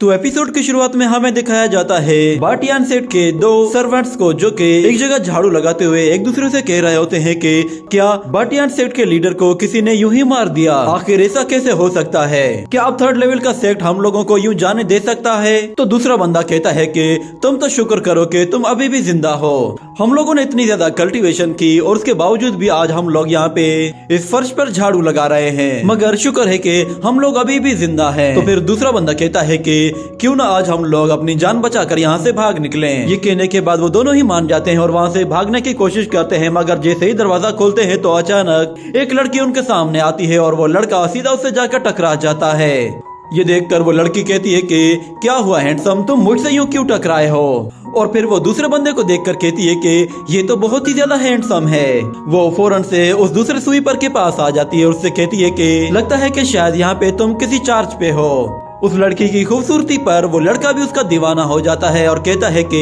तो एपिसोड की शुरुआत में हमें दिखाया जाता है बाटियान सेठ के दो सर्वेंट्स को जो कि एक जगह झाड़ू लगाते हुए एक दूसरे से कह रहे होते हैं कि क्या बाटियान सेठ के लीडर को किसी ने यूं ही मार दिया, आखिर ऐसा कैसे हो सकता है, क्या अब थर्ड लेवल का सेठ हम लोगों को यूं जाने दे सकता है। तो दूसरा बंदा कहता है कि तुम तो शुक्र करो कि तुम अभी भी जिंदा हो, हम लोगों ने इतनी ज्यादा कल्टीवेशन की और उसके बावजूद भी आज हम लोग यहाँ पे इस फर्श पर झाड़ू लगा रहे हैं, मगर शुक्र है कि हम लोग अभी भी जिंदा हैं। तो फिर दूसरा बंदा कहता है कि क्यों ना आज हम लोग अपनी जान बचाकर यहाँ से भाग निकलें। ये कहने के बाद वो दोनों ही मान जाते हैं और वहाँ से भागने की कोशिश करते हैं, मगर जैसे ही दरवाजा खोलते हैं तो अचानक एक लड़की उनके सामने आती है और वो लड़का सीधा उससे जाकर टकरा जाता है। ये देखकर वो लड़की कहती है कि क्या हुआ हैंडसम, तुम मुझसे यूं क्यों टकराए हो। और फिर वो दूसरे बंदे को देखकर कहती है कि ये तो बहुत ही ज्यादा हैंडसम है। वो फौरन से उस दूसरे स्वीपर के पास आ जाती है और उससे कहती है कि लगता है कि शायद यहाँ पे तुम किसी चार्ज पे हो। उस लड़की की खूबसूरती पर वो लड़का भी उसका दीवाना हो जाता है और कहता है कि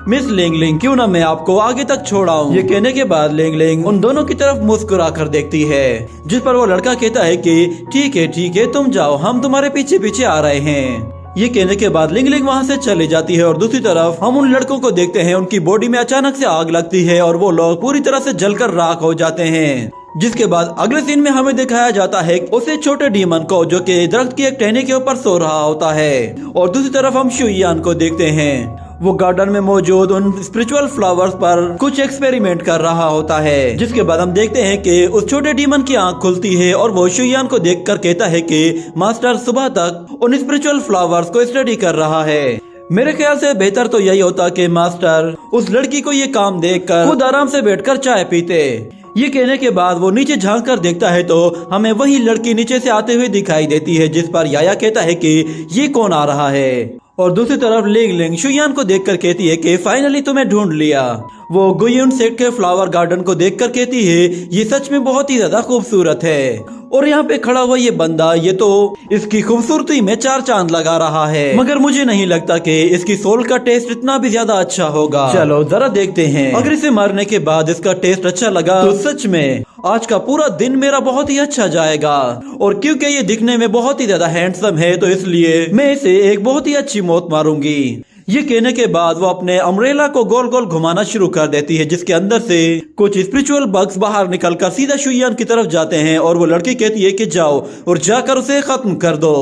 मिस लिंग लिंग क्यों ना मैं आपको आगे तक छोड़ाऊं। ये कहने के बाद लिंग लिंग उन दोनों की तरफ मुस्कुरा कर देखती है, जिस पर वो लड़का कहता है कि ठीक है तुम जाओ, हम तुम्हारे पीछे पीछे आ रहे हैं। ये कहने के बाद लिंग लिंग वहाँ से चली जाती है और दूसरी तरफ हम उन लड़कों को देखते हैं, उनकी बॉडी में अचानक से आग लगती है और वो लोग पूरी तरह से जलकर राख हो जाते हैं। जिसके बाद अगले सीन में हमें दिखाया जाता है उसे छोटे डीमन को जो कि दरख्त की एक टहनी के ऊपर सो रहा होता है, और दूसरी तरफ हम शुयान को देखते हैं वो गार्डन में मौजूद उन स्पिरिचुअल फ्लावर्स पर कुछ एक्सपेरिमेंट कर रहा होता है। जिसके बाद हम देखते हैं कि उस छोटे डीमन की आंख खुलती है और वो शुयान को देखकर कहता है कि मास्टर सुबह तक उन स्पिरिचुअल फ्लावर्स को स्टडी कर रहा है। मेरे ख्याल से बेहतर तो यही होता कि मास्टर उस लड़की को ये काम देखकर खुद आराम से बैठकर चाय पीते। ये कहने के बाद वो नीचे झांक कर देखता है तो हमें वही लड़की नीचे से आते हुए दिखाई देती है, जिस पर याया कहता है कि ये कौन आ रहा है। और दूसरी तरफ लिंग लिंग शुयान को देखकर कहती है कि फाइनली तुम्हें ढूंढ लिया। वो गुयुन सेठ के फ्लावर गार्डन को देखकर कहती है ये सच में बहुत ही ज्यादा खूबसूरत है। और यहाँ पे खड़ा हुआ ये बंदा, ये तो इसकी खूबसूरती में चार चांद लगा रहा है, मगर मुझे नहीं लगता कि इसकी सोल का टेस्ट इतना भी ज्यादा अच्छा होगा। चलो जरा देखते हैं, अगर इसे मारने के बाद इसका टेस्ट अच्छा लगा तो सच में आज का पूरा दिन मेरा बहुत ही अच्छा जाएगा। और क्योंकि ये दिखने में बहुत ही ज्यादा हैंडसम है तो इसलिए मैं इसे एक बहुत ही अच्छी मौत मारूंगी। ये कहने के बाद वो अपने अम्ब्रेला को गोल गोल घुमाना शुरू कर देती है, जिसके अंदर से कुछ स्पिरिचुअल बग्स बाहर निकलकर सीधा शुयान की तरफ जाते हैं और वो लड़की कहती है कि जाओ और जाकर उसे खत्म कर दो।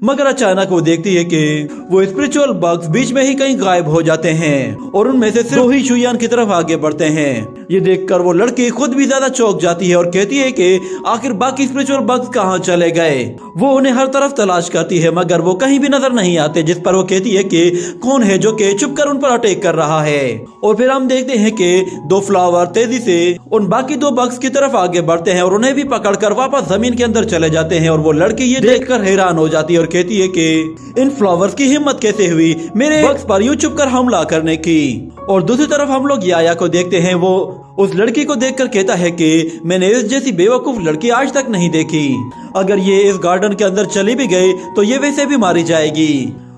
मगर अचानक वो देखती है कि वो स्पिरिचुअल बग्स बीच में ही कहीं गायब हो जाते हैं और उनमें से सिर्फ ही शुयान की तरफ आगे बढ़ते हैं। ये देखकर वो लड़की खुद भी ज्यादा चौंक जाती है और कहती है कि आखिर बाकी स्पिरिचुअल बग्स कहाँ चले गए। वो उन्हें हर तरफ तलाश करती है मगर वो कहीं भी नजर नहीं आते, जिस पर वो कहती है कि कौन है जो कि चुप कर उन पर अटैक कर रहा है। और फिर हम देखते हैं कि दो फ्लावर तेजी से उन बाकी दो बग्स की तरफ आगे बढ़ते हैं और उन्हें भी पकड़कर वापस जमीन के अंदर चले जाते हैं। और वो लड़की ये देखकर हैरान हो जाती है और कहती है कि इन फ्लावर्स की हिम्मत कैसे हुई मेरे बग्स पर यूं चुप कर हमला करने की। और दूसरी तरफ हम लोग याया को देखते हैं, वो उस लड़की को देखकर कहता है कि मैंने इस जैसी बेवकूफ लड़की आज तक नहीं देखी, अगर ये इस गार्डन के अंदर चली भी गई तो ये वैसे भी मारी जाएगी।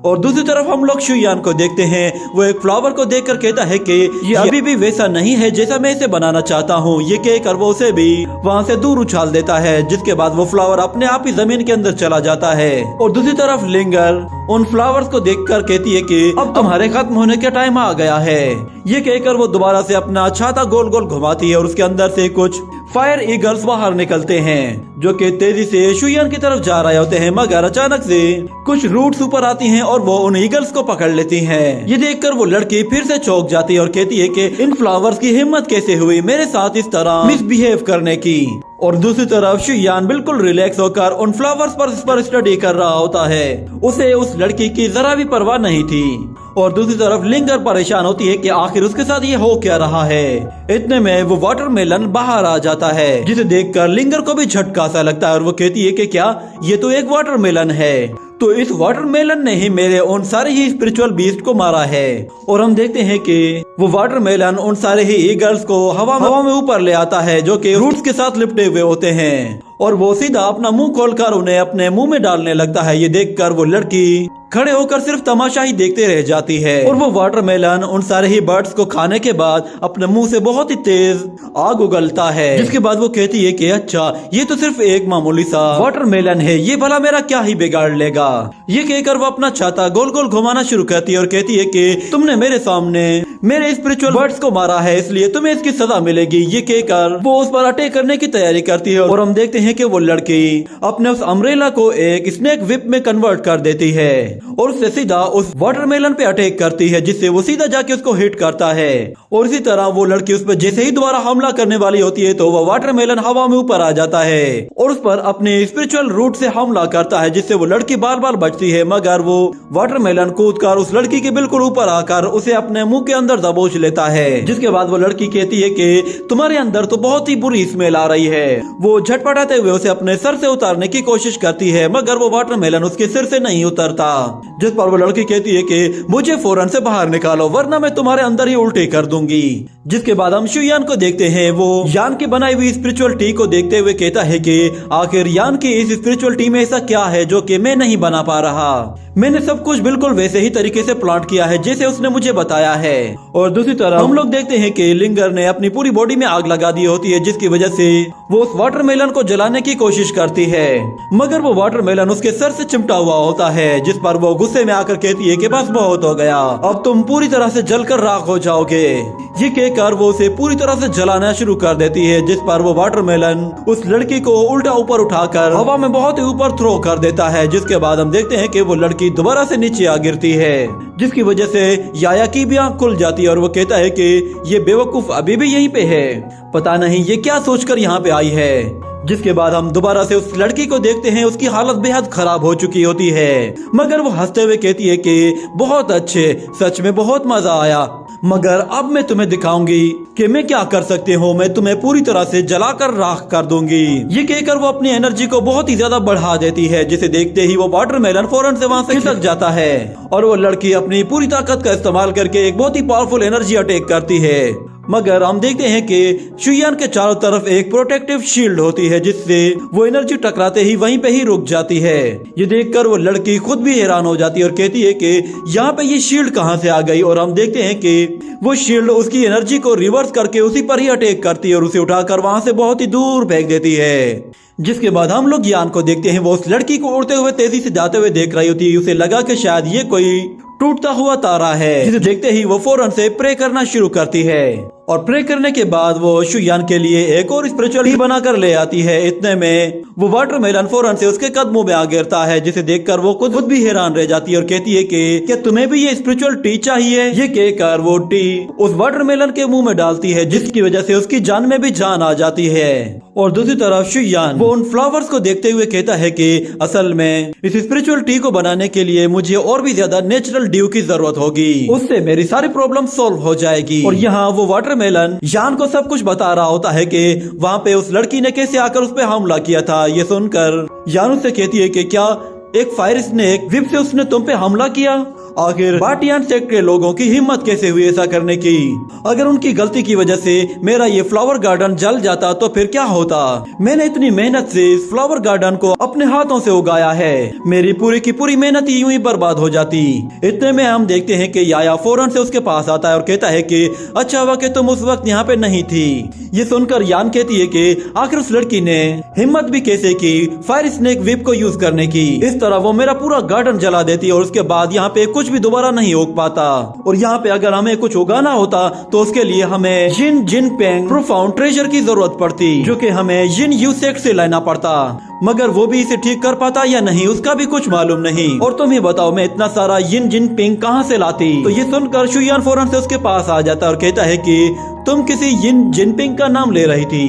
और दूसरी तरफ हम लोग शुयान को देखते हैं, वो एक फ्लावर को देखकर कहता है कि ये अभी भी वैसा नहीं है जैसा मैं इसे बनाना चाहता हूँ। ये कहकर वो उसे भी वहाँ से दूर उछाल देता है, जिसके बाद वो फ्लावर अपने आप ही जमीन के अंदर चला जाता है। और दूसरी तरफ लिंगर उन फ्लावर्स को देखकर कहती है कि अब तुम्हारे खत्म होने का टाइम आ गया है। ये कहकर वो दोबारा से अपना छाता गोल गोल घुमाती है और उसके अंदर से कुछ फायर ईगल्स बाहर निकलते हैं जो कि तेजी से शुयान की तरफ जा रहे होते हैं, मगर अचानक से कुछ रूट्स ऊपर आती हैं और वो उन ईगल्स को पकड़ लेती हैं। ये देखकर वो लड़की फिर से चौंक जाती है और कहती है कि इन फ्लावर्स की हिम्मत कैसे हुई मेरे साथ इस तरह मिसबिहेव करने की। और दूसरी तरफ शुयान बिल्कुल रिलैक्स होकर उन फ्लावर्स पर स्टडी कर रहा होता है, उसे उस लड़की की जरा भी परवाह नहीं थी। और दूसरी तरफ लिंगर परेशान होती है कि आखिर उसके साथ ये हो क्या रहा है। इतने में वो वाटरमेलन बाहर आ जाता है, जिसे देखकर लिंगर को भी झटका सा लगता है और वो कहती है कि क्या ये तो एक वाटरमेलन है, तो इस वाटरमेलन ने ही मेरे उन सारे ही स्पिरिचुअल बीस्ट को मारा है। और हम देखते हैं कि वो वाटरमेलन उन सारे ही ईगल्स को हवा में ऊपर ले आता है जो कि रूट्स के साथ लिपटे हुए होते हैं। और वो सीधा अपना मुंह खोलकर उन्हें अपने मुंह में डालने लगता है। ये देखकर वो लड़की खड़े होकर सिर्फ तमाशा ही देखते रह जाती है और वो वाटरमेलन उन सारे ही बर्ड्स को खाने के बाद अपने मुंह से बहुत ही तेज आग उगलता है, जिसके बाद वो कहती है कि अच्छा ये तो सिर्फ एक मामूली सा वाटरमेलन है, ये भला मेरा क्या ही बिगाड़ लेगा। ये कहकर वो अपना छाता गोल गोल घुमाना शुरू करती है और कहती है कि तुमने मेरे सामने मेरे स्पिरिचुअल बर्ड्स को मारा है, इसलिए तुम्हें इसकी सजा मिलेगी। ये कहकर वो उस पर अटैक करने की तैयारी करती है और हम देखते हैं कि वो लड़की अपने उस अम्ब्रेला को एक स्नेक विप में कन्वर्ट कर देती है और उससे सीधा उस वाटरमेलन पे अटैक करती है, जिससे वो सीधा जाके उसको हिट करता है। और इसी तरह वो लड़की उस पर जैसे ही दोबारा हमला करने वाली होती है तो वो वाटरमेलन हवा में ऊपर आ जाता है और उस पर अपने स्पिरिचुअल रूट से हमला करता है, जिससे वो लड़की बार बार बचती है, मगर वो वाटरमेलन कूदकर उस लड़की के बिल्कुल ऊपर आकर उसे अपने मुंह के अंदर दबोच लेता है। जिसके बाद वो लड़की कहती है कि तुम्हारे अंदर तो बहुत ही बुरी स्मेल आ रही है। वो झटपटाते हुए उसे अपने सर से उतारने की कोशिश करती है, मगर वो वाटरमेलन उसके सिर से नहीं उतरता, जिस पर वो लड़की कहती है कि मुझे फौरन से बाहर निकालो वरना मैं तुम्हारे अंदर ही उल्टी कर दूंगी। जिसके बाद हम शुयान को देखते हैं। वो यान की बनाई हुई स्पिरिचुअल टी को देखते हुए कहता है कि आखिर यान की इस स्पिरिचुअल टी में ऐसा क्या है जो कि मैं नहीं बना पा रहा। मैंने सब कुछ बिल्कुल वैसे ही तरीके से प्लांट किया है जैसे उसने मुझे बताया है। और दूसरी तरफ हम लोग देखते हैं कि लिंगर ने अपनी पूरी बॉडी में आग लगा दी होती है, जिसकी वजह से वो उस वाटरमेलन को जलाने की कोशिश करती है, मगर वो वाटरमेलन उसके सर से चिमटा हुआ होता है, जिस पर वो गुस्से में आकर कहती है कि बस बहुत हो गया, अब तुम पूरी तरह से जलकर राख हो जाओगे। ये कहकर वो उसे पूरी तरह से जलाना शुरू कर देती है, जिस पर वो वाटरमेलन उस लड़की को उल्टा ऊपर उठाकर हवा में बहुत ही ऊपर थ्रो कर देता है। जिसके बाद हम देखते हैं कि वो लड़की दोबारा से नीचे आ गिरती है, जिसकी वजह से याया की भी आंख खुल जाती है और वो कहता है कि ये बेवकूफ अभी भी यहीं पे है, पता नहीं ये क्या सोचकर यहाँ पे आई है। जिसके बाद हम दोबारा से उस लड़की को देखते हैं। उसकी हालत बेहद खराब हो चुकी होती है, मगर वो हंसते हुए कहती है कि बहुत अच्छे, सच में बहुत मजा आया, मगर अब मैं तुम्हें दिखाऊंगी कि मैं क्या कर सकती हूँ, मैं तुम्हें पूरी तरह से जलाकर राख कर दूंगी। ये कहकर वो अपनी एनर्जी को बहुत ही ज्यादा बढ़ा देती है, जिसे देखते ही वो वाटरमेलन फौरन से वहाँ से खिसक जाता है और वो लड़की अपनी पूरी ताकत का इस्तेमाल करके एक बहुत ही पावरफुल एनर्जी अटैक करती है। मगर हम देखते हैं कि शुयान के चारों तरफ एक प्रोटेक्टिव शील्ड होती है, जिससे वो एनर्जी टकराते ही वहीं पे ही रुक जाती है। ये देखकर वो लड़की खुद भी हैरान हो जाती है और कहती है कि यहाँ पे ये शील्ड कहाँ से आ गई। और हम देखते हैं कि वो शील्ड उसकी एनर्जी को रिवर्स करके उसी पर ही अटैक करती है और उसे उठाकर वहाँ से बहुत ही दूर फेंक देती है। जिसके बाद हम लोग यान को देखते हैं। वो उस लड़की को उड़ते हुए तेजी से जाते हुए देख रही होती है। उसे लगा कि शायद ये कोई टूटता हुआ तारा है, जिसे देखते ही वो फौरन से प्रे करना शुरू करती है और प्रे करने के बाद वो शुयान के लिए एक और स्पिरिचुअल टी बनाकर ले आती है। इतने में वो वाटरमेलन फौरन से उसके कदमों में आ गिरता है, जिसे देखकर वो खुद भी हैरान रह जाती है और कहती है कि क्या तुम्हें भी ये स्पिरिचुअल टी चाहिए। ये कहकर वो टी उस वाटरमेलन के मुंह में डालती है, जिसकी वजह से उसकी जान में भी जान आ जाती है। और दूसरी तरफ शुयान वो उन फ्लावर्स को देखते हुए कहता है कि असल में इस स्पिरिचुअल टी को बनाने के लिए मुझे और भी ज्यादा नेचुरल ड्यू की जरूरत होगी, उससे मेरी सारी प्रॉब्लम सॉल्व हो जाएगी। और यहाँ वो वाटरमेलन यान को सब कुछ बता रहा होता है कि वहाँ पे उस लड़की ने कैसे आकर उस पर हमला किया था। ये सुनकर यान उससे कहती है कि क्या एक फायर स्नेक विप से उसने तुम पे हमला किया। आखिर बाटियान सेक्ट के लोगों की हिम्मत कैसे हुई ऐसा करने की। अगर उनकी गलती की वजह से मेरा ये फ्लावर गार्डन जल जाता तो फिर क्या होता। मैंने इतनी मेहनत से इस फ्लावर गार्डन को अपने हाथों से उगाया है, मेरी पूरी की पूरी मेहनत यूं ही बर्बाद हो जाती। इतने में हम देखते हैं कि याया फौरन से उसके पास आता है और कहता है कि अच्छा हुआ कि तुम उस वक्त यहाँ पे नहीं थी। ये सुनकर यान कहती है कि आखिर उस लड़की ने हिम्मत भी कैसे की फायर स्नेक विप को यूज करने की। इस तरह वो मेरा पूरा गार्डन जला देती और उसके बाद यहाँ पे कुछ भी दोबारा नहीं उग पाता। और यहाँ पे अगर हमें कुछ उगाना होता तो उसके लिए हमें जिन जिन पेंग प्रोफाउंड ट्रेजर की जरूरत पड़ती, जो कि हमें जिन यू सेक्ट से लेना पड़ता, मगर वो भी इसे ठीक कर पाता या नहीं उसका भी कुछ मालूम नहीं। और तुम ही बताओ मैं इतना सारा जिन जिन पिंग कहाँ से लाती। तो ये सुनकर शुयान फौरन से उसके पास आ जाता और कहता है कि तुम किसी जिन जिनपिंग का नाम ले रही थी।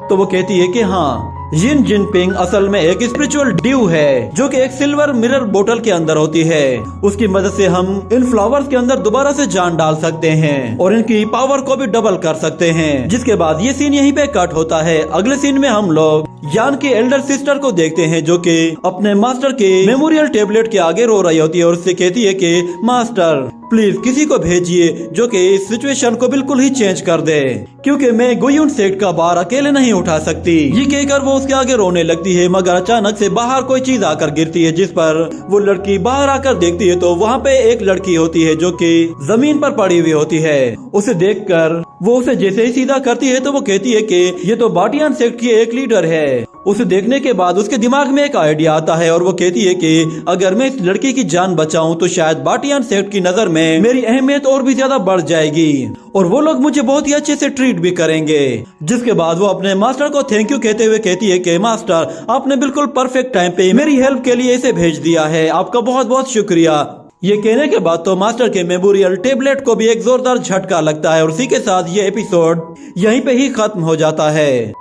तो वो कहती है कि हाँ, जिन जिनपिंग असल में एक स्पिरिचुअल ड्यू है, जो कि एक सिल्वर मिरर बोतल के अंदर होती है। उसकी मदद से हम इन फ्लावर्स के अंदर दोबारा से जान डाल सकते हैं और इनकी पावर को भी डबल कर सकते हैं। जिसके बाद ये सीन यहीं पे कट होता है। अगले सीन में हम लोग यान के एल्डर सिस्टर को देखते हैं, जो कि अपने मास्टर के मेमोरियल टेबलेट के आगे रो रही होती है और उससे कहती है कि मास्टर प्लीज किसी को भेजिए जो कि इस सिचुएशन को बिल्कुल ही चेंज कर दे, क्योंकि मैं गुयुन सेक्ट का भार अकेले नहीं उठा सकती। ये कहकर वो उसके आगे रोने लगती है, मगर अचानक से बाहर कोई चीज आकर गिरती है, जिस पर वो लड़की बाहर आकर देखती है तो वहाँ पे एक लड़की होती है जो कि जमीन पर पड़ी हुई होती है। उसे देखकर वो उसे जैसे ही सीधा करती है तो वो कहती है कि ये तो बाटियान सेक्ट की एक लीडर है। उसे देखने के बाद उसके दिमाग में एक आइडिया आता है और वो कहती है कि अगर मैं इस लड़की की जान बचाऊं तो शायद बाटियान सेक्ट की नजर में मेरी अहमियत और भी ज्यादा बढ़ जाएगी और वो लोग मुझे बहुत ही अच्छे से ट्रीट भी करेंगे। जिसके बाद वो अपने मास्टर को थैंक यू कहते हुए कहती है कि मास्टर, आपने बिल्कुल परफेक्ट टाइम पे मेरी हेल्प के लिए इसे भेज दिया है, आपका बहुत बहुत शुक्रिया। ये कहने के बाद तो मास्टर के मेमोरियल टेबलेट को भी एक जोरदार झटका लगता है और इसी के साथ ये एपिसोड यहीं पे ही खत्म हो जाता है।